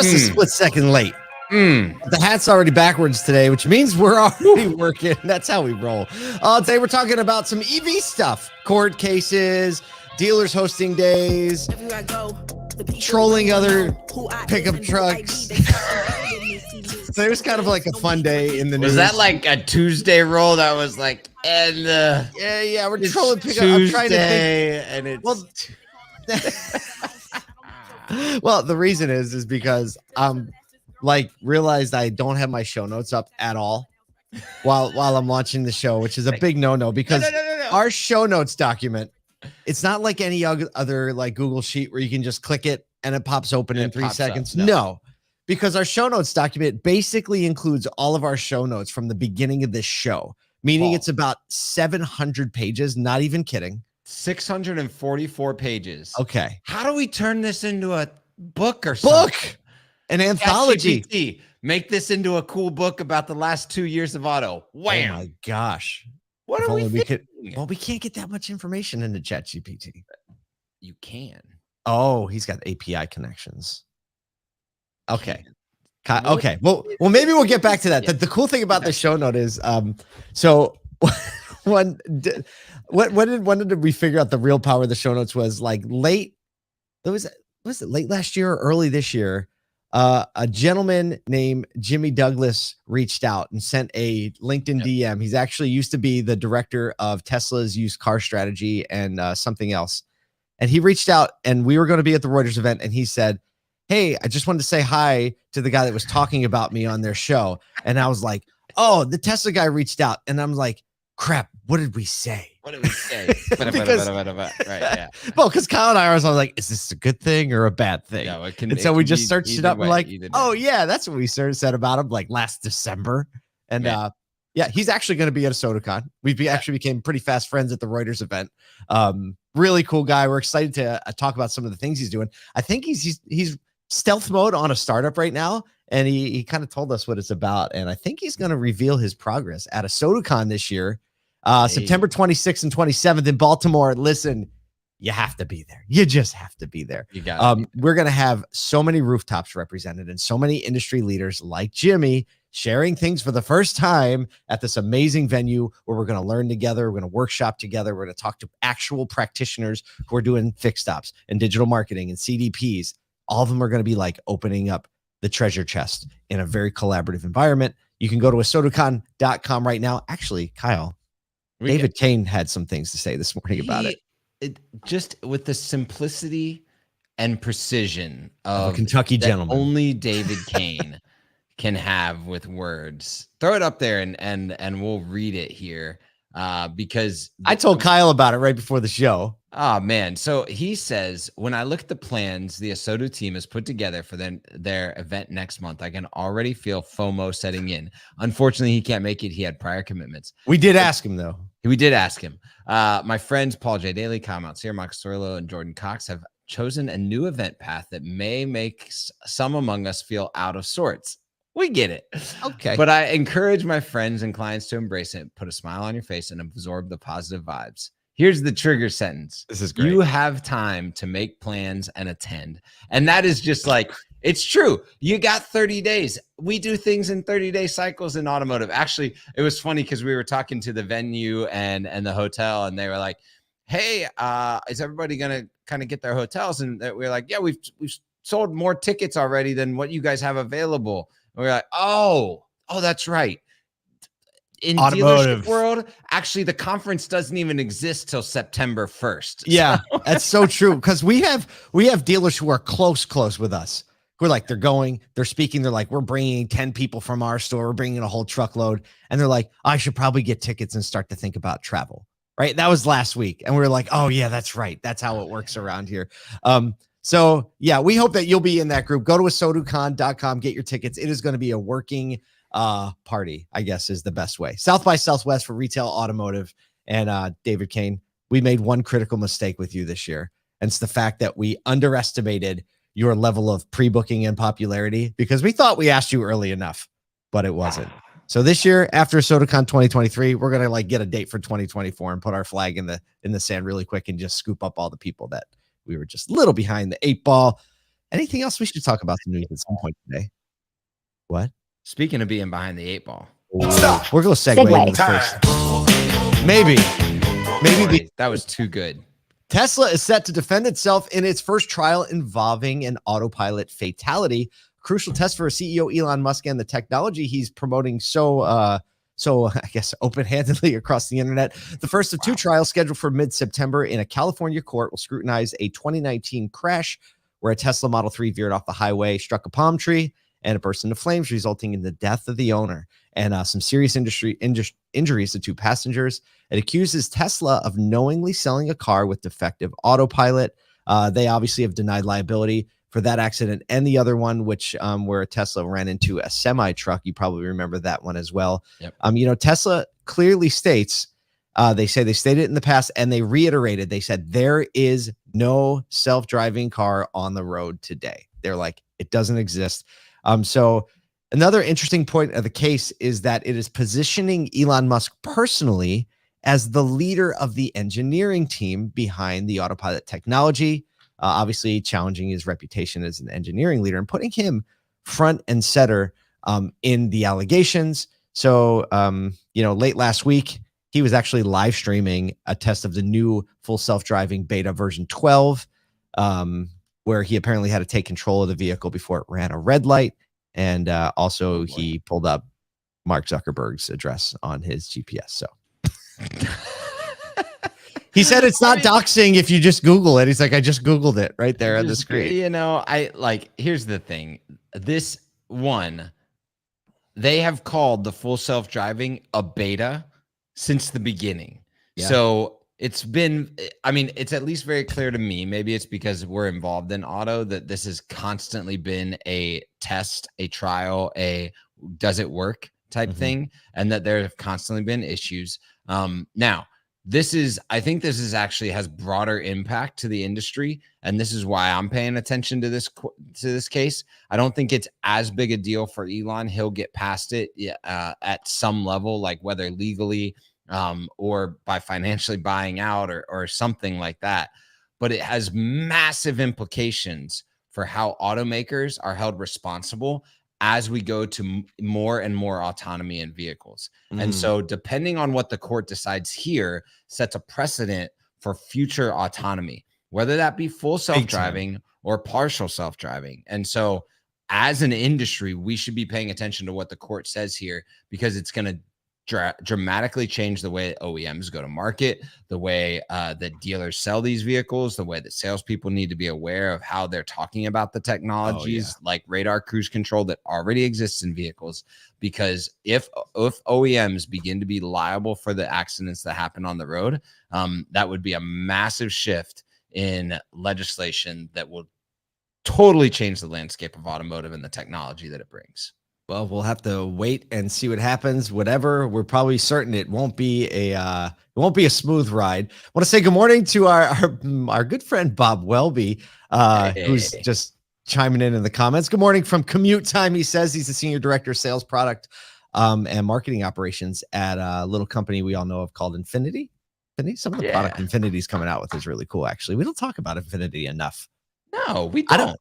just a split second late. The hat's already backwards today, which means we're already working. That's how we roll. Today we're talking about some EV stuff, court cases, dealers hosting days, trolling other pickup trucks. So it was kind of like a fun day in the news. Was that like a Tuesday roll that was like, and yeah, we're trolling pickup. Tuesday, I'm trying to think. And it's well, the reason is because realized I don't have my show notes up at all while I'm watching the show, which is a big no because no. Our show notes document, it's not like any other like Google sheet where you can just click it and it pops open in 3 seconds. No, because our show notes document basically includes all of our show notes from the beginning of this show, meaning it's about 700 pages. Not even kidding. 644 pages. Okay. How do we turn this into a book or something? An anthology. ChatGPT, make this into a cool book about the last 2 years of auto. Wham! Oh my gosh. What are we thinking? Well, we can't get that much information into ChatGPT. You can. Oh, he's got API connections. Okay. Okay. Well, maybe we'll get back to that. The cool thing about the show note is, so when did we figure out the real power of the show notes was like late? Was it late last year or early this year? A gentleman named Jimmy Douglas reached out and sent a LinkedIn DM. He's actually used to be the director of Tesla's used car strategy and something else. And he reached out and we were going to be at the Reuters event. And he said, "Hey, I just wanted to say hi to the guy that was talking about me on their show." And I was like, "Oh, the Tesla guy reached out." And I'm like, crap, what did we say? What did we say? Right, yeah. Well, because Kyle and I was like, is this a good thing or a bad thing? Yeah, and so we just searched it up and like, oh yeah, that's what we said about him like last December. And yeah, he's actually going to be at ASOTU CON. We actually became pretty fast friends at the Reuters event. Really cool guy. We're excited to talk about some of the things he's doing. I think he's stealth mode on a startup right now. And he kind of told us what it's about. And I think he's going to reveal his progress at ASOTU CON this year. September 26th and 27th in Baltimore. Listen, you have to be there. You just have to be there. You got it. We're going to have so many rooftops represented and so many industry leaders like Jimmy sharing things for the first time at this amazing venue where we're going to learn together. We're going to workshop together. We're going to talk to actual practitioners who are doing fixed ops and digital marketing and CDPs. All of them are going to be like opening up the treasure chest in a very collaborative environment. You can go to ASOTUCON.com right now. Actually, Kyle, David Kain had some things to say this morning about it. Just with the simplicity and precision of a Kentucky gentleman, only David Kain can have with words. Throw it up there and we'll read it here. Because I told Kyle about it right before the show. Oh man. So he says, when I look at the plans the ASOTU team has put together for their event next month, I can already feel FOMO setting in. Unfortunately, he can't make it. He had prior commitments. We did ask him though. We did ask him. My friends, Paul J. Daly, Kyle Mountsier, Mark Sorlo, and Jordan Cox have chosen a new event path that may make some among us feel out of sorts. We get it. Okay. But I encourage my friends and clients to embrace it, put a smile on your face, and absorb the positive vibes. Here's the trigger sentence. This is great. You have time to make plans and attend. And that is just like, it's true. You got 30 days. We do things in 30-day cycles in automotive. Actually, it was funny because we were talking to the venue and the hotel, and they were like, hey, is everybody going to kind of get their hotels? And we were like, yeah, we've sold more tickets already than what you guys have available. And we're like, oh, that's right. In dealership world, actually, the conference doesn't even exist till September 1st. Yeah, that's so true. Because we have dealers who are close with us. Who are like, they're speaking. They're like, we're bringing 10 people from our store. We're bringing a whole truckload. And they're like, I should probably get tickets and start to think about travel. Right. That was last week. And we were like, oh yeah, that's right. That's how it works around here. So yeah, we hope that you'll be in that group. Go to ASOTUCON.com, get your tickets. It is going to be a working party, I guess is the best way. South by Southwest for retail automotive. And David Kain, we made one critical mistake with you this year. And it's the fact that we underestimated your level of pre-booking and popularity because we thought we asked you early enough, but it wasn't. So this year, after ASOTU CON 2023, we're gonna like get a date for 2024 and put our flag in the sand really quick and just scoop up all the people that we were just a little behind the 8 ball. Anything else we should talk about the news at some point today? What? Speaking of being behind the 8 ball. Stop. We're going to segue into first. Maybe. Sorry, that was too good. Tesla is set to defend itself in its first trial involving an autopilot fatality. Crucial test for CEO Elon Musk and the technology he's promoting so I guess open-handedly across the internet. The first of two trials scheduled for mid-September in a California court will scrutinize a 2019 crash where a Tesla Model 3 veered off the highway, struck a palm tree, and it burst into flames, resulting in the death of the owner and some serious injuries to two passengers. It accuses Tesla of knowingly selling a car with defective autopilot. They obviously have denied liability for that accident and the other one, which where Tesla ran into a semi-truck. You probably remember that one as well. Yep. Tesla clearly states, they stated it in the past, and they reiterated, they said there is no self-driving car on the road today. They're like, it doesn't exist. So another interesting point of the case is that it is positioning Elon Musk personally as the leader of the engineering team behind the autopilot technology, obviously challenging his reputation as an engineering leader and putting him front and center in the allegations. So, late last week, he was actually live streaming a test of the new full self-driving beta version 12, where he apparently had to take control of the vehicle before it ran a red light. And also he pulled up Mark Zuckerberg's address on his GPS. So he said it's not doxing if you just Google it. He's like, I just Googled it right there on the screen. Here's the thing. This one, they have called the full self-driving a beta since the beginning. Yeah. So it's at least very clear to me, maybe it's because we're involved in auto, that this has constantly been a test, a trial, a does it work type thing, and that there have constantly been issues. Now, I think this actually has broader impact to the industry, and this is why I'm paying attention to this case. I don't think it's as big a deal for Elon. He'll get past it at some level, like whether legally or by financially buying out or something like that. But it has massive implications for how automakers are held responsible as we go to more and more autonomy in vehicles. And so depending on what the court decides here sets a precedent for future autonomy, whether that be full self-driving or partial self-driving. And so as an industry, we should be paying attention to what the court says here, because it's going to dramatically change the way OEMs go to market, the way that dealers sell these vehicles, the way that salespeople need to be aware of how they're talking about the technologies like radar cruise control that already exists in vehicles. Because if OEMs begin to be liable for the accidents that happen on the road, that would be a massive shift in legislation that will totally change the landscape of automotive and the technology that it brings. Well, we'll have to wait and see what happens. Whatever, we're probably certain it won't be a smooth ride. I want to say good morning to our good friend Bob Welby, who's just chiming in the comments. Good morning from commute time. He says he's the senior director of sales, product, and marketing operations at a little company we all know of called Infinity. Some of the product Infinity's coming out with is really cool. Actually, we don't talk about Infinity enough. No, we don't.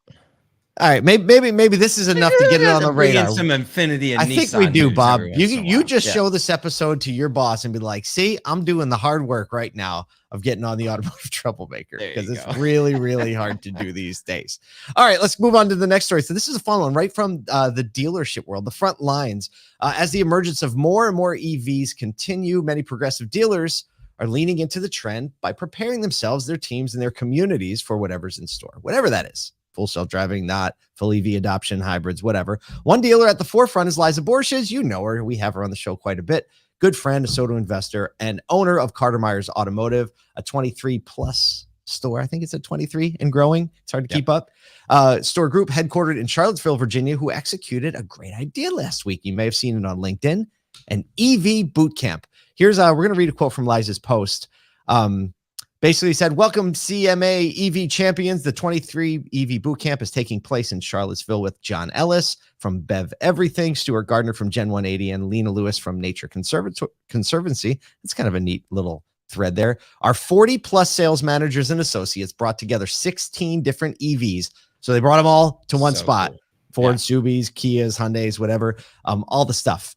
All right, maybe this is enough to get it on the radar. Some Infinity and I think we do, Bob. You just show this episode to your boss and be like, "See, I'm doing the hard work right now of getting on the Automotive Troublemaker," because it's really, really hard to do these days. All right, let's move on to the next story. So this is a fun one, right from the dealership world, the front lines. As the emergence of more and more EVs continue, many progressive dealers are leaning into the trend by preparing themselves, their teams, and their communities for whatever's in store, whatever that is. Full self-driving, not full EV adoption, hybrids, whatever. One dealer at the forefront is Liza Borges. You know her. We have her on the show quite a bit. Good friend, ASOTU investor, and owner of Carter Myers Automotive, a 23-plus store. I think it's at 23 and growing. It's hard to keep up. Store group headquartered in Charlottesville, Virginia, who executed a great idea last week. You may have seen it on LinkedIn, an EV Bootcamp. Here's we're going to read a quote from Liza's post. Basically said, welcome CMA EV champions. The 23 EV Bootcamp is taking place in Charlottesville with John Ellis from Bev Everything, Stuart Gardner from Gen 180, and Lena Lewis from Nature Conservancy. It's kind of a neat little thread there. Our 40-plus sales managers and associates brought together 16 different EVs So they brought them all to one So spot. cool. Ford, Subies, Kias, Hyundais, whatever, all the stuff,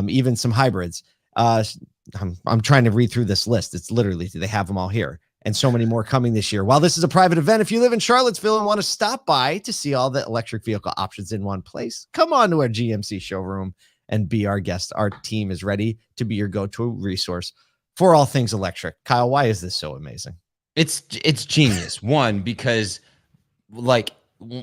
even some hybrids. I'm trying to read through this list. It's literally, they have them all here, and so many more coming this year. While this is a private event, if you live in Charlottesville and want to stop by to see all the electric vehicle options in one place, come on to our GMC showroom and be our guest. Our team is ready to be your go-to resource for all things electric. Kyle, why is this so amazing? It's genius. One, because like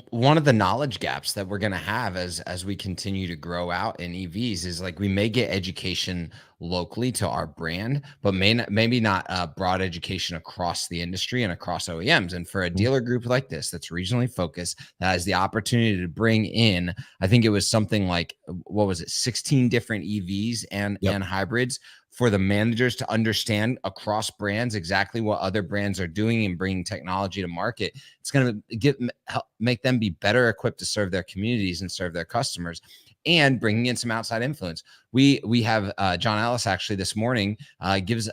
one of the knowledge gaps that we're going to have as we continue to grow out in EVs is like we may get education locally to our brand, but maybe not broad education across the industry and across OEMs. And for a dealer group like this that's regionally focused, that has the opportunity to bring in, I think it was something like, what was it, 16 different EVs and hybrids, for the managers to understand across brands exactly what other brands are doing and bringing technology to market. It's going to make them be better equipped to serve their communities and serve their customers, and bringing in some outside influence. We have John Ellis actually this morning gives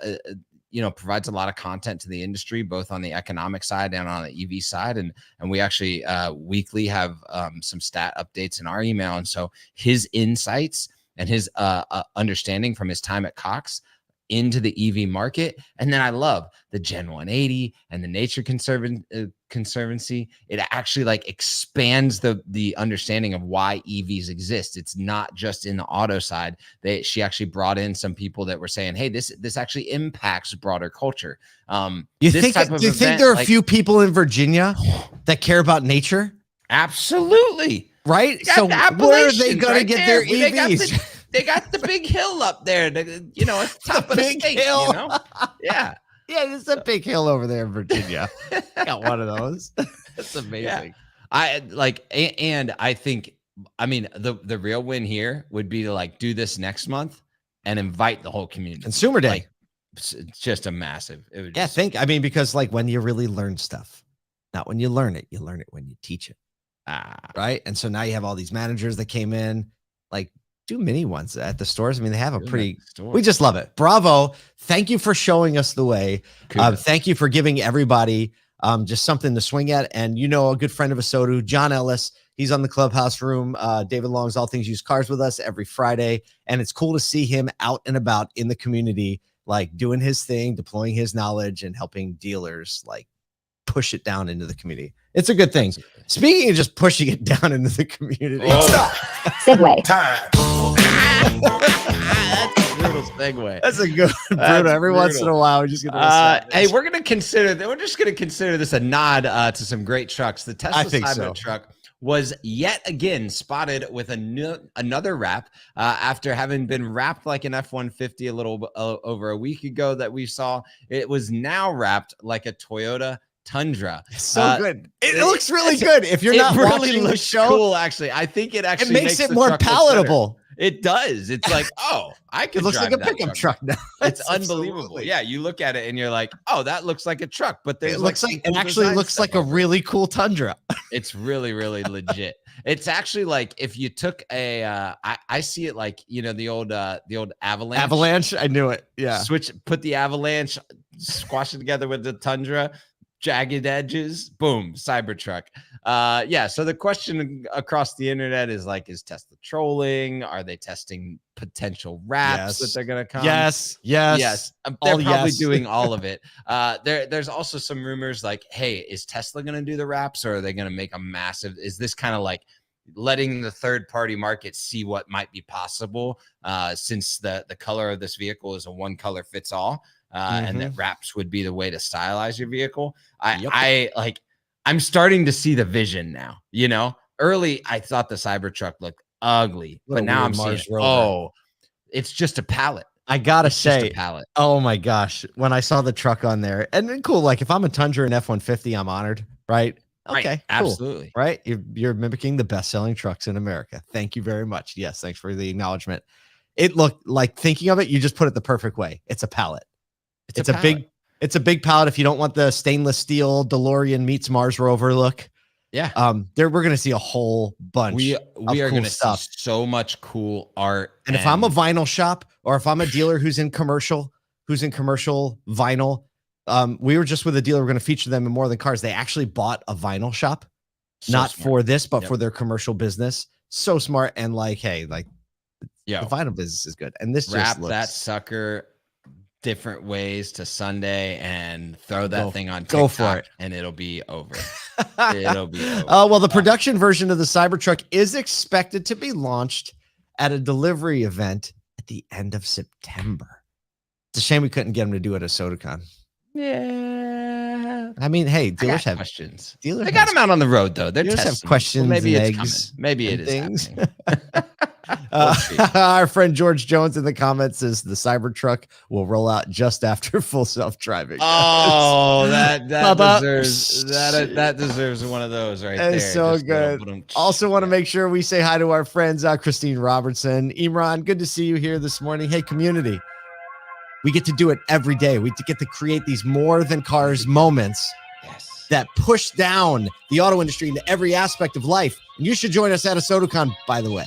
provides a lot of content to the industry, both on the economic side and on the EV side. And we actually weekly have some stat updates in our email. And so his insights and his understanding from his time at Cox into the EV market. And then I love the Gen 180 and the Nature Conservancy. It actually like expands the understanding of why EVs exist. It's not just in the auto side. She actually brought in some people that were saying, hey, this actually impacts broader culture. Do you think there are a few people in Virginia that care about nature? Absolutely. Right? So where are they going to get their EVs? They got the big hill up there, at the top of the state, hill. Yeah. Yeah, there's a big hill over there in Virginia. Got one of those. That's amazing. Yeah. And I think, I mean, the real win here would be to like do this next month and invite the whole community. Consumer Day. Like, it's just a massive. It would because like when you really learn stuff, not when you learn it when you teach it. Right. And so now you have all these managers that came in, like, do mini ones at the stores. I mean, they have we just love it. Bravo. Thank you for showing us the way. Thank you for giving everybody just something to swing at. And, a good friend of ASOTU, John Ellis, he's on the Clubhouse room. David Long's All Things Used Cars with us every Friday. And it's cool to see him out and about in the community, like doing his thing, deploying his knowledge and helping dealers like push it down into the community. It's a good thing. Absolutely. Speaking of just pushing it down into the community. Segue. Time. That's a brutal segue. That's a good brutal. Every once in a while, we're just gonna hey, we're just gonna consider this a nod to some great trucks. The Tesla Cybertruck was yet again spotted with another wrap after having been wrapped like an F-150 a little over a week ago that we saw. It was now wrapped like a Toyota Tundra. So good. It looks really good. If you're not really watching the show, cool. Actually, I think it makes it more palatable. It does. It's like, I could. It looks like a pickup truck now. It's unbelievable. Absolutely. Yeah, you look at it and you're like, that looks like a truck, but it actually looks like a really cool Tundra. It's really, really legit. It's actually like if you took I see it like the old Avalanche. Avalanche, I knew it. Yeah. Put the Avalanche, squash it together with the Tundra. Jagged edges, boom, Cybertruck. So the question across the internet is like, is Tesla trolling? Are they testing potential wraps that they're gonna come? Yes. They're probably doing all of it. There's also some rumors like, hey, is Tesla gonna do the wraps, or are they gonna make a massive? Is this kind of like letting the third party market see what might be possible? Since the color of this vehicle is a one color fits all. And that wraps would be the way to stylize your vehicle. I'm starting to see see the vision now. Early I thought the Cybertruck looked ugly, but now I'm seeing, it's just a palette. I gotta say, oh my gosh, when I saw the truck on there, and then cool, like if I'm a Tundra and F-150, I'm honored, right? Okay, right. Cool. Absolutely. Right. You're mimicking the best-selling trucks in America. Thank you very much. Yes, thanks for the acknowledgement. It looked like, thinking of it, you just put it the perfect way. It's a palette. It's a big palette. If you don't want the stainless steel DeLorean meets Mars rover look, we're gonna see a whole bunch. We are gonna see so much cool art. And if I'm a vinyl shop, or if I'm a dealer who's in commercial vinyl, we were just with a dealer. We're gonna feature them in More Than Cars. They actually bought a vinyl shop not smart. for this, but Yep. for their commercial business. So smart. And like, hey, like the vinyl business is good. And this wrap just looks, that sucker different ways to Sunday and throw that thing on TikTok, go for it, and it'll be over. It'll be over. Well, the production version of the Cybertruck is expected to be launched at a delivery event at the end of September. It's a shame we couldn't get them to do it at ASOTU CON. Yeah. I mean, hey, dealers have questions. Dealers they got them out on the road though. They're dealers testing have questions. Well, maybe and it's eggs. coming. Maybe it is things. happening. Our friend George Jones in the comments says the Cybertruck will roll out just after full self-driving. Oh, that deserves one of those right there. It's so Just good. Also want to make sure we say hi to our friends Christine Robertson. Imran, good to see you here this morning. Hey, community. We get to do it every day. We get to create these more than cars moments that push down the auto industry into every aspect of life. And you should join us at ASOTU CON, by the way.